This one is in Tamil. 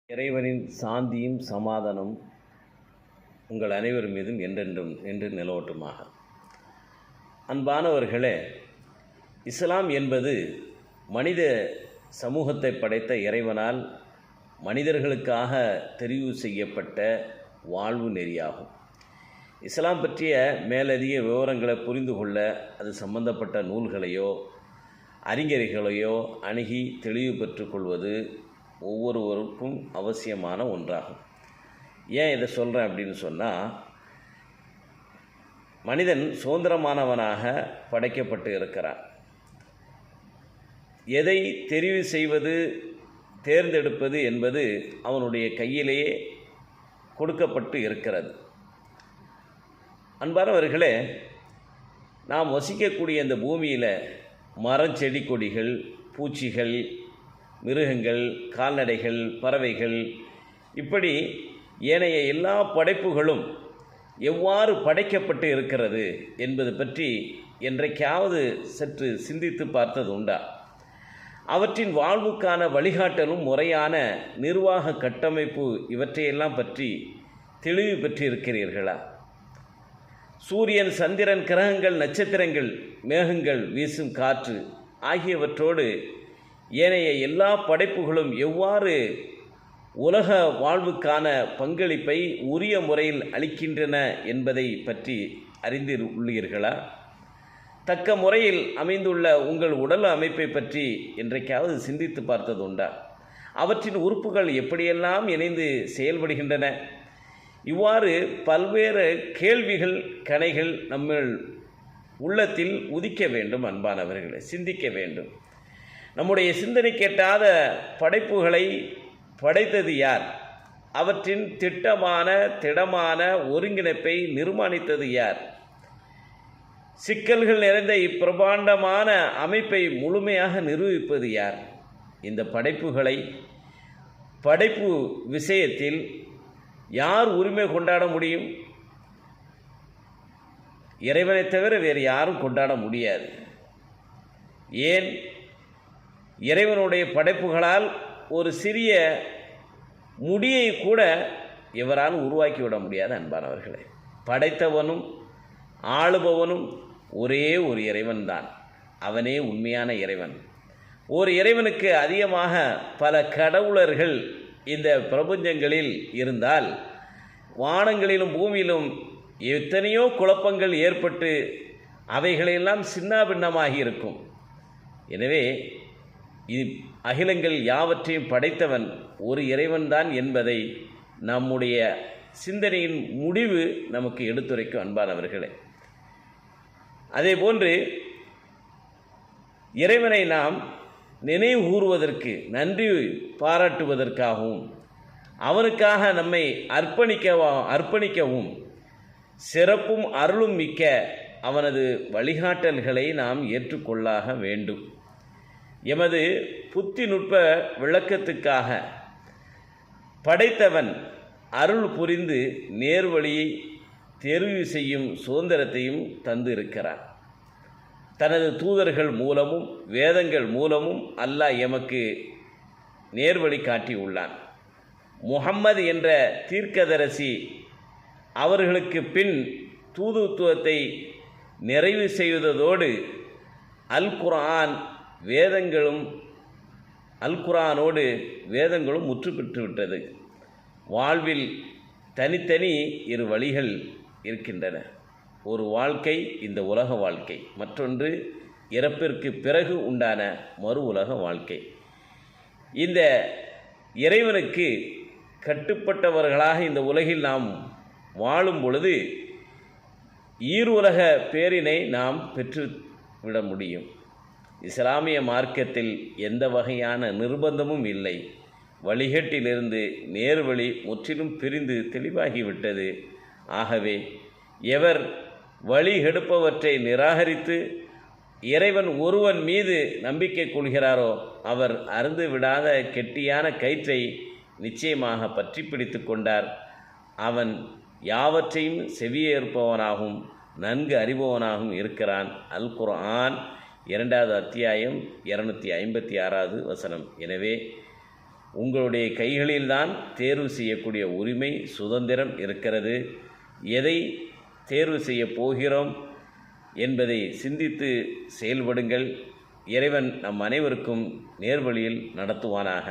இறைவனின் சாந்தியும் சமாதானம் உங்கள் அனைவர் மீதும் என்றென்றும் என்று நிலவட்டுமாக. அன்பானவர்களே, இஸ்லாம் என்பது மனித சமூகத்தை படைத்த இறைவனால் மனிதர்களுக்காக தெரிவு செய்யப்பட்ட வாழ்வு நெறியாகும். இஸ்லாம் பற்றிய மேலதிக விவரங்களை புரிந்து கொள்ள அது சம்பந்தப்பட்ட நூல்களையோ அறிஞர்களையோ அணுகி தெளிவு பெற்றுக்கொள்வது ஒவ்வொருவருக்கும் அவசியமான ஒன்றாகும். ஏன் இதை சொல்கிறேன் அப்படின்னு சொன்னால், மனிதன் சுதந்திரமானவனாக படைக்கப்பட்டு இருக்கிறான். எதை தெரிவு செய்வது, தேர்ந்தெடுப்பது என்பது அவனுடைய கையிலேயே கொடுக்கப்பட்டு இருக்கிறது. அன்பானவர்களே, நாம் வசிக்கக்கூடிய இந்த பூமியில் மரம், செடி, கொடிகள், பூச்சிகள், மிருகங்கள், கால்நடைகள், பறவைகள், இப்படி ஏனைய எல்லா படைப்புகளும் எவ்வாறு படைக்கப்பட்டு இருக்கிறது என்பது பற்றி என்றைக்காவது சற்று சிந்தித்து பார்த்தது உண்டா? அவற்றின் வாழ்வுக்கான வழிகாட்டலும் முறையான நிர்வாக கட்டமைப்பு இவற்றையெல்லாம் பற்றி தெளிவு பெற்றிருக்கிறீர்களா? சூரியன், சந்திரன், கிரகங்கள், நட்சத்திரங்கள், மேகங்கள், வீசும் காற்று ஆகியவற்றோடு ஏனைய எல்லா படைப்புகளும் எவ்வாறு உலக வாழ்வுக்கான பங்களிப்பை உரிய முறையில் அளிக்கின்றன என்பதை பற்றி அறிந்து உள்ளீர்களா? தக்க முறையில் அமைந்துள்ள உங்கள் உடல் அமைப்பை பற்றி என்றைக்காவது சிந்தித்து பார்த்தது உண்டா? அவற்றின் உறுப்புகள் எப்படியெல்லாம் இணைந்து செயல்படுகின்றன? இவ்வாறு பல்வேறு கேள்விகள், கணைகள் நம்ம உள்ளத்தில் உதிக்க வேண்டும். அன்பானவர்களை, சிந்திக்க வேண்டும். நம்முடைய சிந்தனை கேட்டாத படைப்புகளை படைத்தது யார்? அவற்றின் திடமான ஒருங்கிணைப்பை நிர்மாணித்தது யார்? சிக்கல்கள் நிறைந்த இப்பிரபாண்டமான அமைப்பை முழுமையாக நிரூபிப்பது யார்? இந்த படைப்பு விஷயத்தில் யார் உரிமை கொண்டாட முடியும்? இறைவனை தவிர வேறு யாரும் கொண்டாட முடியாது. ஏன்? இறைவனுடைய படைப்புகளால் ஒரு சிறிய முடியை கூட எவராலும் உருவாக்கிவிட முடியாது. அன்பானவர்களே, படைத்தவனும் ஆளுபவனும் ஒரே ஒரு இறைவன்தான். அவனே உண்மையான இறைவன். ஒரு இறைவனுக்கு அதிகமாக பல கடவுளர்கள் இந்த பிரபஞ்சங்களில் இருந்தால் வானங்களிலும் பூமியிலும் எத்தனையோ குழப்பங்கள் ஏற்பட்டு அவைகளெல்லாம் சின்னாபின்னமாகி இருக்கும். எனவே அகிலங்கள் யாவற்றையும் படைத்தவன் ஒரு இறைவன்தான் என்பதை நம்முடைய சிந்தனையின் முடிவு நமக்கு எடுத்துரைக்கும். அன்பானவர்களே, அதேபோன்று இறைவனை நாம் நினைவு கூறுவதற்கு, நன்றி பாராட்டுவதற்காகவும், அவனுக்காக நம்மை அர்ப்பணிக்கவும் சிறப்பும் அருளும் மிக்க அவனது வழிகாட்டல்களை நாம் ஏற்றுக்கொள்ளாக வேண்டும். எமது புத்தி நுட்ப விளக்கத்துக்காக படைத்தவன் அருள் புரிந்து நேர்வழியை தேர்வு செய்யும் சுதந்திரத்தையும் தந்து இருக்கிறான். தனது தூதர்கள் மூலமும் வேதங்கள் மூலமும் அல்லாஹ் எமக்கு நேர்வழி காட்டியுள்ளான். முஹம்மது என்ற தீர்க்கதரிசி அவர்களுக்கு பின் தூதுத்துவத்தை நிறைவு செய்வதோடு அல் குர்ஆனோடு வேதங்களும் முற்று பெற்றுவிட்டது. வாழ்வில் தனித்தனி இரு வழிகள் இருக்கின்றன. ஒரு வாழ்க்கை இந்த உலக வாழ்க்கை, மற்றொன்று இறப்பிற்கு பிறகு உண்டான மறு உலக வாழ்க்கை. இந்த இறைவனுக்கு கட்டுப்பட்டவர்களாக இந்த உலகில் நாம் வாழும் பொழுது ஈருலக பேரினை நாம் பெற்றுவிட முடியும். இஸ்லாமிய மார்க்கத்தில் எந்த வகையான நிர்பந்தமும் இல்லை. வழிகட்டிலிருந்து நேர்வழி முற்றிலும் பிரிந்து தெளிவாகிவிட்டது. ஆகவே எவர் வழிகெடுப்பவற்றை நிராகரித்து இறைவன் ஒருவன் மீது நம்பிக்கை கொள்கிறாரோ அவர் அருந்து விடாத கெட்டியான கயிற்றை நிச்சயமாக பற்றி பிடித்து கொண்டார். அவன் யாவற்றையும் செவியேற்பவனாகவும் நன்கு அறிபவனாகவும் இருக்கிறான். அல் குர்ஆன் 2வது அத்தியாயம் 256வது வசனம். எனவே உங்களுடைய கைகளில்தான் தேர்வு செய்யக்கூடிய உரிமை, சுதந்திரம் இருக்கிறது. எதை தேர்வு செய்ய போகிறோம் என்பதை சிந்தித்து செயல்படுங்கள். இறைவன் நம் அனைவருக்கும் நேர்வழியில் நடத்துவானாக.